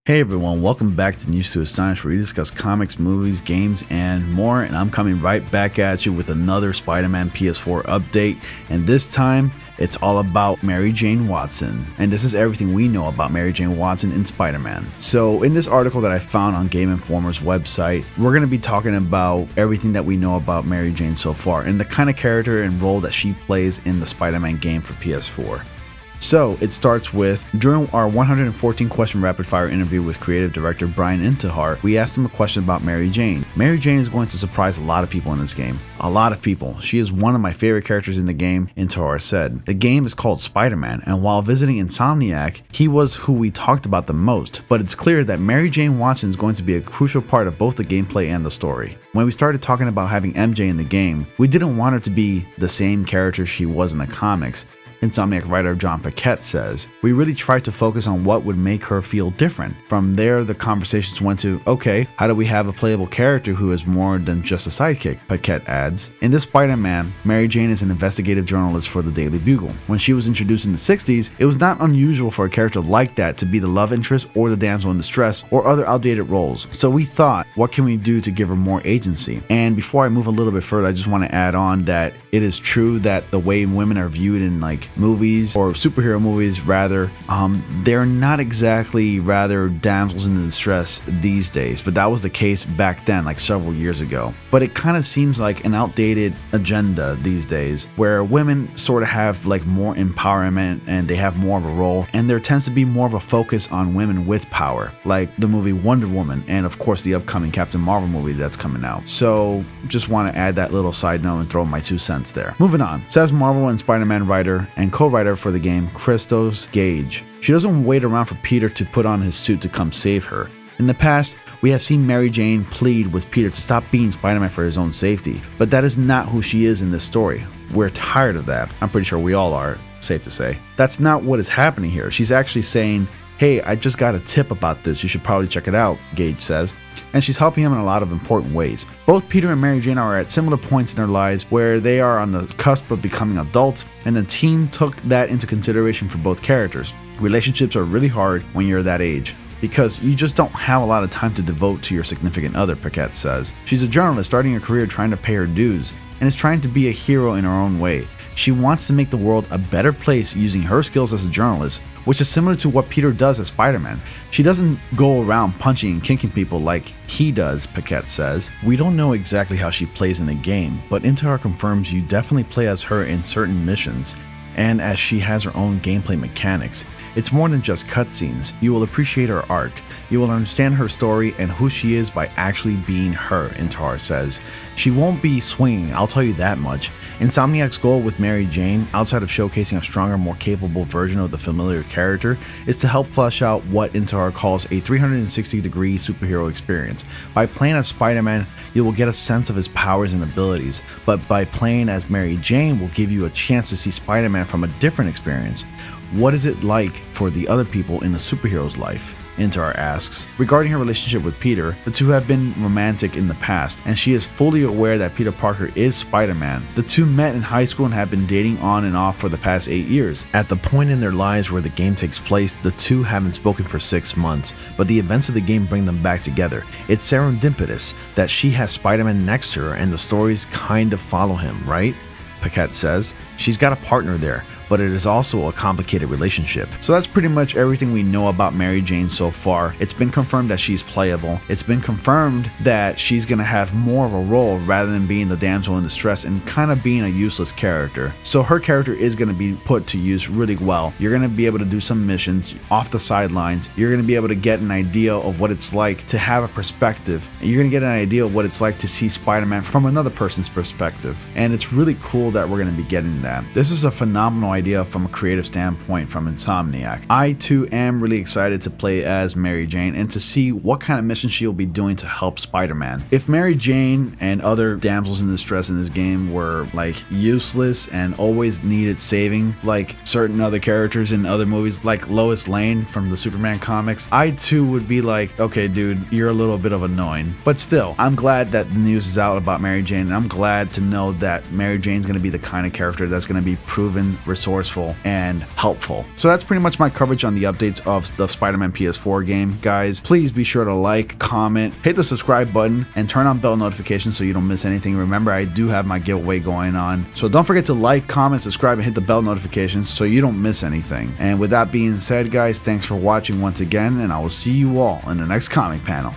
Hey everyone, welcome back to News to Astonish, where we discuss comics, movies, games, and more. And I'm coming right back at you with another Spider-Man PS4 update, and this time it's all about Mary Jane Watson. And this is everything we know about Mary Jane Watson in Spider-Man. So in this article that I found on Game Informer's website, we're going to be talking about everything that we know about Mary Jane so far and the kind of character and role that she plays in the Spider-Man game for PS4. So it starts with, during our 114 question rapid fire interview with creative director Brian Intihar, we asked him a question about Mary Jane. Mary Jane is going to surprise a lot of people in this game. A lot of people. She is one of my favorite characters in the game, Intihar said. The game is called Spider-Man, and while visiting Insomniac, he was who we talked about the most, but it's clear that Mary Jane Watson is going to be a crucial part of both the gameplay and the story. When we started talking about having MJ in the game, we didn't want her to be the same character she was in the comics. Insomniac writer John Paquette says, "We really tried to focus on what would make her feel different. From there, the conversations went to, okay, how do we have a playable character who is more than just a sidekick?" Paquette adds, "In this Spider-Man, Mary Jane is an investigative journalist for the Daily Bugle. When she was introduced in the 60s, it was not unusual for a character like that to be the love interest or the damsel in distress or other outdated roles. So we thought, what can we do to give her more agency?" And before I move a little bit further, I just want to add on that it is true that the way women are viewed in movies, or superhero movies rather, they're not exactly rather damsels in distress these days, but that was the case back then, like several years ago. But it kind of seems like an outdated agenda these days, where women sort of have like more empowerment and they have more of a role, and there tends to be more of a focus on women with power, like the movie Wonder Woman, and of course the upcoming Captain Marvel movie that's coming out. So just want to add that little side note and throw my 2 cents there. Moving on, says Marvel and Spider-Man writer and co-writer for the game, Christos Gage. She doesn't wait around for Peter to put on his suit to come save her. In the past, we have seen Mary Jane plead with Peter to stop being Spider-Man for his own safety, but that is not who she is in this story. We're tired of that. I'm pretty sure we all are, safe to say. That's not what is happening here. She's actually saying, "Hey, I just got a tip about this, you should probably check it out," Gage says, and she's helping him in a lot of important ways. Both Peter and Mary Jane are at similar points in their lives where they are on the cusp of becoming adults, and the team took that into consideration for both characters. Relationships are really hard when you're that age, because you just don't have a lot of time to devote to your significant other, Paquette says. She's a journalist starting a career trying to pay her dues, and is trying to be a hero in her own way. She wants to make the world a better place using her skills as a journalist, which is similar to what Peter does as Spider-Man. She doesn't go around punching and kicking people like he does, Paquette says. We don't know exactly how she plays in the game, but Intihar confirms you definitely play as her in certain missions, and as she has her own gameplay mechanics. It's more than just cutscenes. You will appreciate her arc. You will understand her story and who she is by actually being her, Intihar says. She won't be swinging, I'll tell you that much. Insomniac's goal with Mary Jane, outside of showcasing a stronger, more capable version of the familiar character, is to help flesh out what Intihar calls a 360-degree superhero experience. By playing as Spider-Man, you will get a sense of his powers and abilities, but by playing as Mary Jane will give you a chance to see Spider-Man from a different experience. What is it like for the other people in a superhero's life? Intihar asks. Regarding her relationship with Peter, the two have been romantic in the past, and she is fully aware that Peter Parker is Spider-Man. The two met in high school and have been dating on and off for the past 8 years. At the point in their lives where the game takes place, the two haven't spoken for 6 months, but the events of the game bring them back together. It's serendipitous that she has Spider-Man next to her and the stories kind of follow him, right? Paquette says. she's got a partner there, but it is also a complicated relationship. So that's pretty much everything we know about Mary Jane so far. It's been confirmed that she's playable. It's been confirmed that she's gonna have more of a role rather than being the damsel in distress and kind of being a useless character. So her character is gonna be put to use really well. You're gonna be able to do some missions off the sidelines. You're gonna be able to get an idea of what it's like to have a perspective. And you're gonna get an idea of what it's like to see Spider-Man from another person's perspective. And it's really cool that we're gonna be getting that. This is a phenomenal idea from a creative standpoint from Insomniac. I too am really excited to play as Mary Jane and to see what kind of mission she'll be doing to help Spider-Man. If Mary Jane and other damsels in distress in this game were like useless and always needed saving like certain other characters in other movies like Lois Lane from the Superman comics, I too would be like, okay dude, you're a little bit of annoying. But still, I'm glad that the news is out about Mary Jane, and I'm glad to know that Mary Jane's going to be the kind of character that's going to be proven resourceful and helpful. So that's pretty much my coverage on the updates of the Spider-Man PS4 game. Guys, please be sure to like, comment, hit the subscribe button, and turn on bell notifications so you don't miss anything. Remember, I do have my giveaway going on. So don't forget to like, comment, subscribe, and hit the bell notifications so you don't miss anything. And with that being said, guys, thanks for watching once again, and I will see you all in the next comic panel.